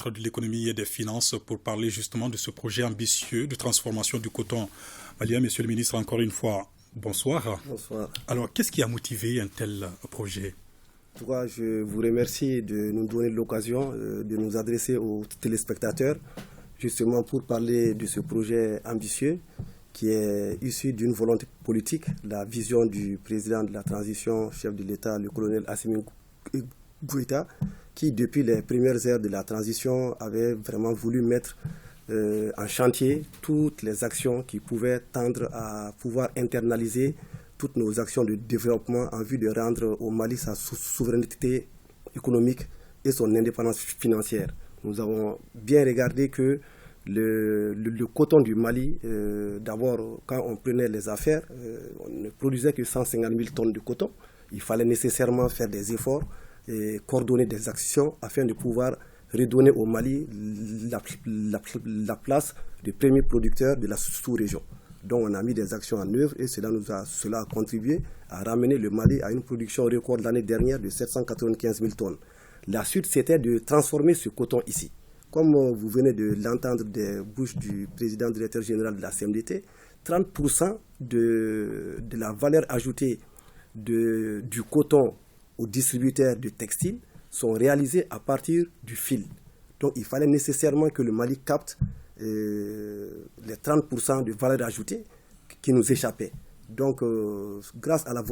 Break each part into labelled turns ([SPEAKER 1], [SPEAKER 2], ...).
[SPEAKER 1] De l'économie et des finances pour parler justement de ce projet ambitieux de transformation du coton malien. Monsieur le ministre, encore une fois, bonsoir.
[SPEAKER 2] Bonsoir.
[SPEAKER 1] Alors, qu'est-ce qui a motivé un tel projet?
[SPEAKER 2] En tout cas, je vous remercie de nous donner l'occasion de nous adresser aux téléspectateurs, justement pour parler de ce projet ambitieux qui est issu d'une volonté politique, la vision du président de la transition, chef de l'État, le colonel Assimi Goïta, qui, depuis les premières heures de la transition, avait vraiment voulu mettre en chantier toutes les actions qui pouvaient tendre à pouvoir internaliser toutes nos actions de développement en vue de rendre au Mali sa souveraineté économique et son indépendance financière. Nous avons bien regardé que le coton du Mali, d'abord, quand on prenait les affaires, on ne produisait que 150 000 tonnes de coton. Il fallait nécessairement faire des efforts et coordonner des actions afin de pouvoir redonner au Mali la place de premier producteur de la sous-région. Donc on a mis des actions en œuvre et cela a contribué à ramener le Mali à une production record l'année dernière de 795 000 tonnes. La suite, c'était de transformer ce coton ici. Comme vous venez de l'entendre des bouches du président directeur général de la CMDT, 30% de la valeur ajoutée du coton aux distributeurs de textiles sont réalisés à partir du fil. Donc il fallait nécessairement que le Mali capte les 30% de valeur ajoutée qui nous échappaient. Donc grâce à la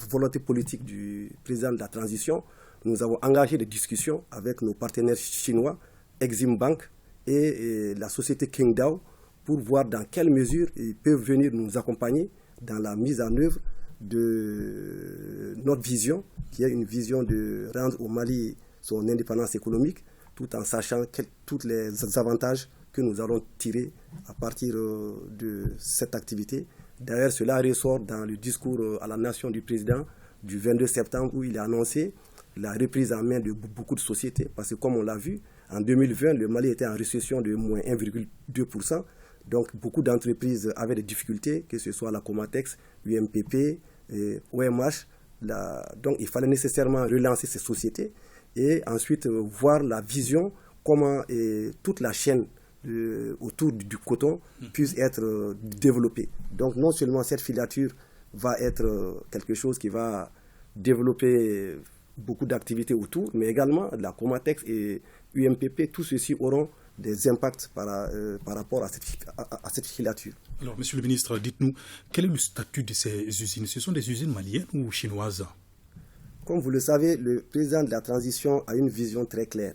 [SPEAKER 2] volonté politique du président de la transition, nous avons engagé des discussions avec nos partenaires chinois, Exim Bank et la société Qingdao pour voir dans quelle mesure ils peuvent venir nous accompagner dans la mise en œuvre de notre vision, qui est une vision de rendre au Mali son indépendance économique, tout en sachant tous les avantages que nous allons tirer à partir de cette activité. D'ailleurs, cela ressort dans le discours à la nation du président du 22 septembre où il a annoncé la reprise en main de beaucoup de sociétés, parce que comme on l'a vu, en 2020, le Mali était en récession de moins 1,2%. Donc beaucoup d'entreprises avaient des difficultés, que ce soit la Comatex, UMPP, OMH. Donc il fallait nécessairement relancer ces sociétés et ensuite voir la vision, comment toute la chaîne autour du coton puisse être développée. Donc non seulement cette filature va être quelque chose qui va développer beaucoup d'activités autour, mais également la Comatex et UMPP, tout ceci auront des impacts par rapport à cette filature.
[SPEAKER 1] Alors, monsieur le ministre, dites-nous, quel est le statut de ces usines? Ce sont des usines maliennes ou chinoises?
[SPEAKER 2] Comme vous le savez, le président de la transition a une vision très claire.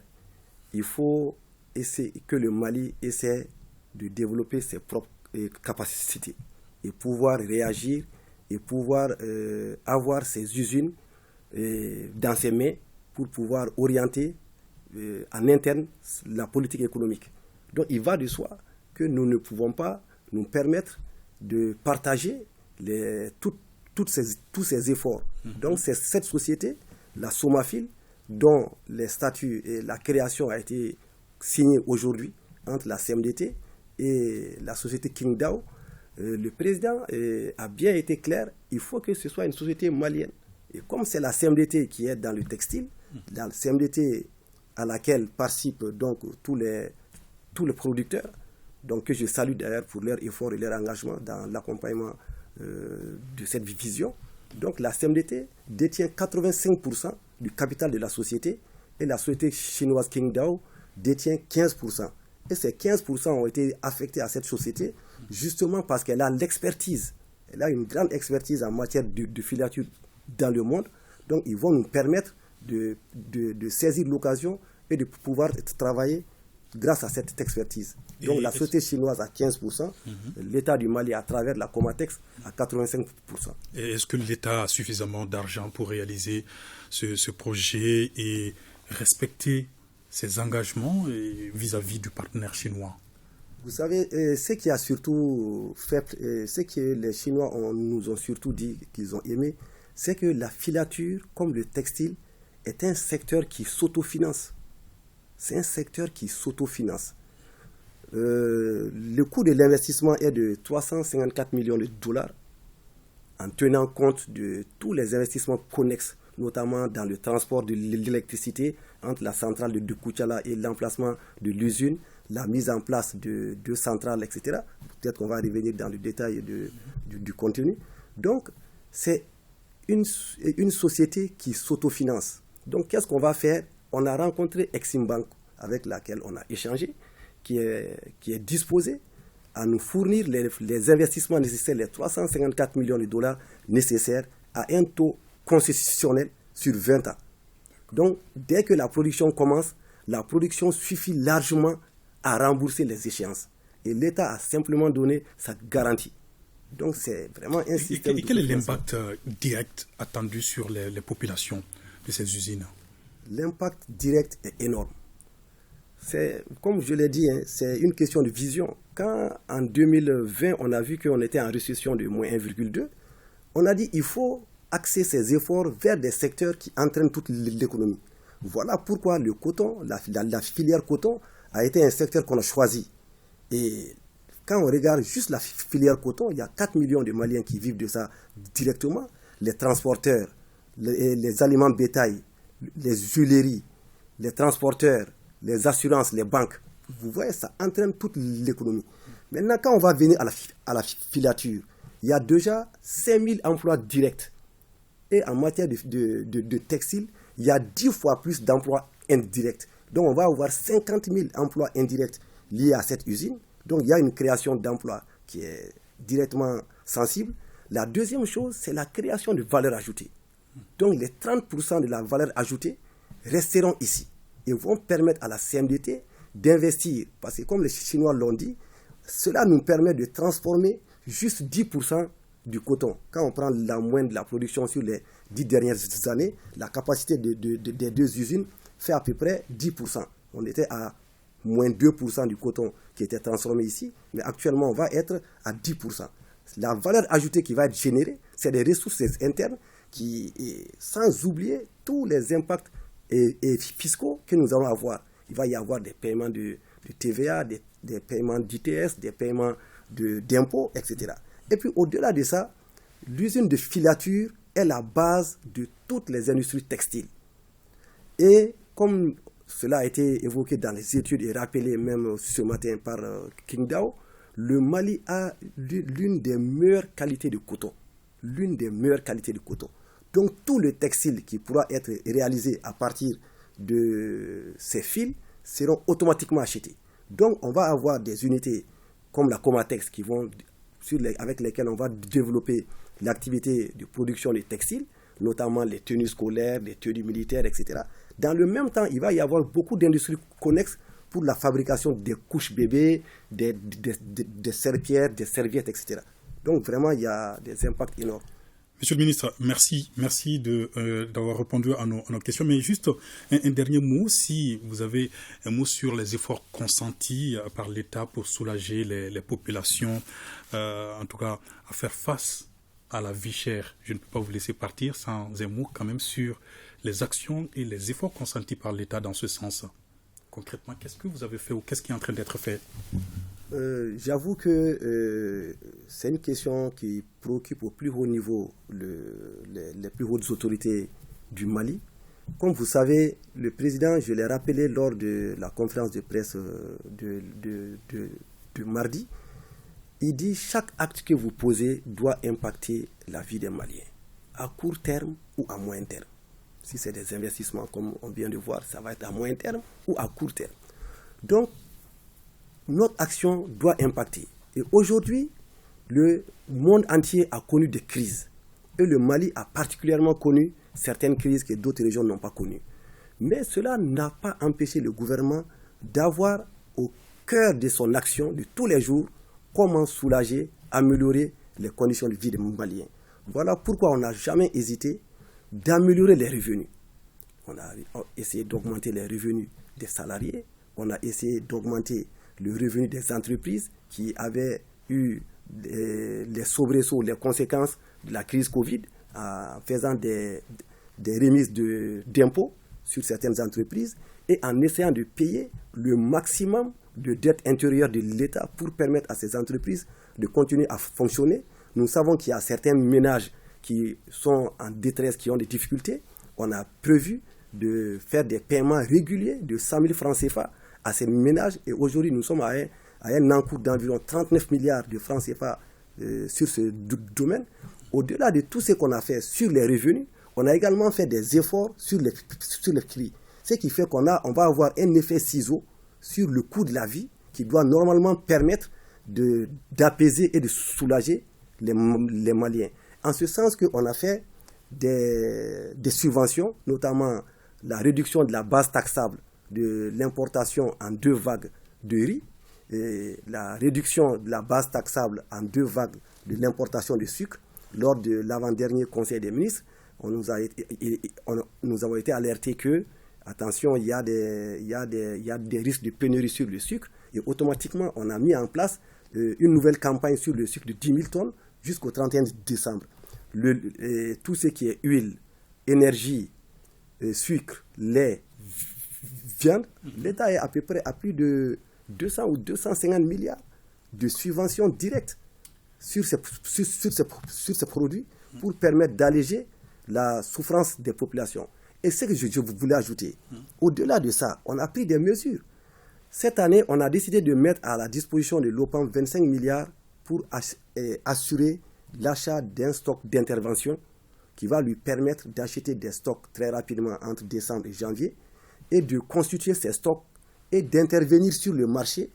[SPEAKER 2] Il faut essayer que le Mali essaie de développer ses propres capacités et pouvoir réagir et pouvoir avoir ses usines dans ses mains pour pouvoir orienter en interne la politique économique. Donc il va de soi que nous ne pouvons pas nous permettre de partager tous ces efforts. Donc c'est cette société, la Somafil, dont les statuts et la création a été signée aujourd'hui entre la CMDT et la société Qingdao. Le président a bien été clair, il faut que ce soit une société malienne. Et comme c'est la CMDT qui est dans le textile, la CMDT à laquelle participent donc tous les producteurs, donc que je salue d'ailleurs pour leur effort et leur engagement dans l'accompagnement de cette vision. Donc la CMDT détient 85% du capital de la société et la société chinoise Qingdao détient 15%. Et ces 15% ont été affectés à cette société justement parce qu'elle a l'expertise. Elle a une grande expertise en matière de filature dans le monde. Donc ils vont nous permettre de saisir l'occasion et de pouvoir travailler grâce à cette expertise. Donc la société chinoise à 15%, l'État du Mali à travers la Comatex à 85%.
[SPEAKER 1] Et est-ce que l'État a suffisamment d'argent pour réaliser ce projet et respecter ses engagements vis-à-vis du partenaire chinois?
[SPEAKER 2] Vous savez, ce qui a surtout fait, ce que les Chinois nous ont surtout dit qu'ils ont aimé, c'est que la filature, comme le textile, est un secteur qui s'autofinance. C'est un secteur qui s'autofinance. Le coût de l'investissement est de 354 millions de dollars en tenant compte de tous les investissements connexes notamment dans le transport de l'électricité entre la centrale de Koutiala et l'emplacement de l'usine, la mise en place de deux centrales, etc. Peut-être qu'on va revenir dans le détail du contenu. Donc, c'est une société qui s'autofinance. Donc, qu'est-ce qu'on va faire? On a rencontré Exim Bank, avec laquelle on a échangé, qui est disposée à nous fournir les investissements nécessaires, les 354 millions de dollars nécessaires à un taux concessionnel sur 20 ans. Donc, dès que la production commence, la production suffit largement à rembourser les échéances. Et l'État a simplement donné sa garantie. Donc, c'est vraiment un système.
[SPEAKER 1] Et quel est l'impact direct attendu sur les populations de ces usines?
[SPEAKER 2] L'impact direct est énorme. Comme je l'ai dit, c'est une question de vision. Quand en 2020, on a vu qu'on était en récession de moins 1,2, on a dit qu'il faut axer ses efforts vers des secteurs qui entraînent toute l'économie. Voilà pourquoi le coton, la filière coton, a été un secteur qu'on a choisi. Et quand on regarde juste la filière coton, il y a 4 millions de Maliens qui vivent de ça directement. Les transporteurs, les aliments bétail, les huileries, les transporteurs, les assurances, les banques. Vous voyez, ça entraîne toute l'économie. Maintenant, quand on va venir à la filature, il y a déjà 5000 emplois directs. Et en matière de textile, il y a 10 fois plus d'emplois indirects. Donc, on va avoir 50 000 emplois indirects liés à cette usine. Donc, il y a une création d'emplois qui est directement sensible. La deuxième chose, c'est la création de valeur ajoutée. Donc, les 30% de la valeur ajoutée resteront ici et vont permettre à la CMDT d'investir. Parce que comme les Chinois l'ont dit, cela nous permet de transformer juste 10% du coton. Quand on prend la moyenne de la production sur les 10 dernières années, la capacité des deux usines fait à peu près 10%. On était à moins 2% du coton qui était transformé ici, mais actuellement on va être à 10%. La valeur ajoutée qui va être générée, c'est des ressources internes sans oublier tous les impacts et fiscaux que nous allons avoir. Il va y avoir des paiements de TVA, des paiements d'ITS, des paiements d'impôts, etc. Et puis au-delà de ça, l'usine de filature est la base de toutes les industries textiles. Et comme cela a été évoqué dans les études et rappelé même ce matin par King Dao, le Mali a l'une des meilleures qualités de coton. L'une des meilleures qualités de coton. Donc tout le textile qui pourra être réalisé à partir de ces fils seront automatiquement achetés. Donc on va avoir des unités comme la Comatex avec lesquelles on va développer l'activité de production des textiles, notamment les tenues scolaires, les tenues militaires, etc. Dans le même temps, il va y avoir beaucoup d'industries connexes pour la fabrication des couches bébés, des serpillères, des serviettes, etc. Donc vraiment, il y a des impacts énormes.
[SPEAKER 1] Monsieur le ministre, merci d'avoir répondu à nos questions. Mais juste un dernier mot, si vous avez un mot sur les efforts consentis par l'État pour soulager les populations, en tout cas à faire face à la vie chère. Je ne peux pas vous laisser partir sans un mot quand même sur les actions et les efforts consentis par l'État dans ce sens. Concrètement, qu'est-ce que vous avez fait ou qu'est-ce qui est en train d'être fait?
[SPEAKER 2] J'avoue que c'est une question qui préoccupe au plus haut niveau les plus hautes autorités du Mali. Comme vous savez, le président, je l'ai rappelé lors de la conférence de presse de mardi, il dit chaque acte que vous posez doit impacter la vie des Maliens, à court terme ou à moyen terme. Si c'est des investissements, comme on vient de voir, ça va être à moyen terme ou à court terme. Donc, notre action doit impacter. Et aujourd'hui, le monde entier a connu des crises. Et le Mali a particulièrement connu certaines crises que d'autres régions n'ont pas connues. Mais cela n'a pas empêché le gouvernement d'avoir au cœur de son action de tous les jours comment soulager, améliorer les conditions de vie des Maliens. Voilà pourquoi on n'a jamais hésité d'améliorer les revenus. On a essayé d'augmenter les revenus des salariés, on a essayé d'augmenter le revenu des entreprises qui avaient eu les soubresauts, les conséquences de la crise Covid, en faisant des remises d'impôts sur certaines entreprises et en essayant de payer le maximum de dette intérieure de l'État pour permettre à ces entreprises de continuer à fonctionner. Nous savons qu'il y a certains ménages qui sont en détresse, qui ont des difficultés. on a prévu de faire des paiements réguliers de 100 000 francs CFA à ces ménages. Et aujourd'hui, nous sommes à un encours d'environ 39 milliards de francs CFA sur ce domaine. Au-delà de tout ce qu'on a fait sur les revenus, on a également fait des efforts sur les prix. Ce qui fait qu'on va avoir un effet ciseau sur le coût de la vie qui doit normalement permettre d'apaiser et de soulager les Maliens. En ce sens qu'on a fait des subventions, notamment la réduction de la base taxable de l'importation en 2 vagues de riz, et la réduction de la base taxable en 2 vagues de l'importation de sucre. Lors de l'avant-dernier Conseil des ministres, nous avons été alertés que, attention, il y a des risques de pénurie sur le sucre, et automatiquement, on a mis en place une nouvelle campagne sur le sucre de 10 000 tonnes jusqu'au 31 décembre. Tout ce qui est huile, énergie, sucre, lait, viande, l'État est à peu près à plus de 200 ou 250 milliards de subventions directes sur ces produits pour permettre d'alléger la souffrance des populations. Et ce que je voulais ajouter, au-delà de ça, on a pris des mesures. Cette année, on a décidé de mettre à la disposition de l'OPAM 25 milliards pour assurer l'achat d'un stock d'intervention qui va lui permettre d'acheter des stocks très rapidement entre décembre et janvier et de constituer ces stocks et d'intervenir sur le marché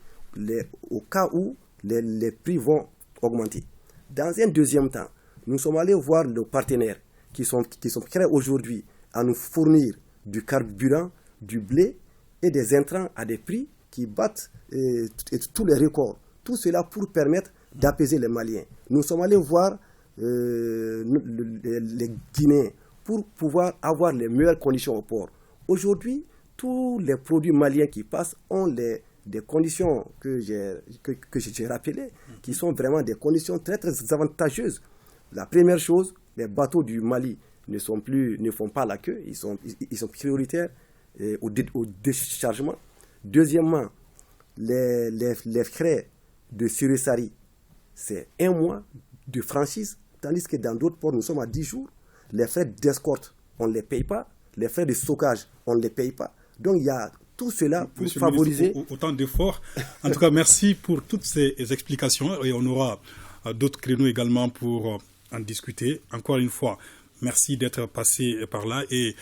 [SPEAKER 2] au cas où les prix vont augmenter. Dans un deuxième temps, nous sommes allés voir nos partenaires qui sont prêts aujourd'hui à nous fournir du carburant, du blé et des intrants à des prix qui battent tous les records. Tout cela pour permettre d'apaiser les Maliens. Nous sommes allés voir les Guinéens pour pouvoir avoir les meilleures conditions au port. Aujourd'hui, tous les produits maliens qui passent ont des conditions que j'ai rappelées, qui sont vraiment des conditions très, très avantageuses. La première chose, les bateaux du Mali ne font pas la queue, ils sont prioritaires au déchargement. Deuxièmement, les frais de Suré-Sari, c'est 1 mois de franchise, tandis que dans d'autres ports, nous sommes à 10 jours. Les frais d'escorte, on ne les paye pas. Les frais de stockage, on ne les paye pas. Donc, il y a tout cela pour
[SPEAKER 1] Monsieur
[SPEAKER 2] favoriser...
[SPEAKER 1] le ministre, autant d'efforts. En tout cas, merci pour toutes ces explications. Et on aura d'autres créneaux également pour en discuter. Encore une fois, merci d'être passé par là. Et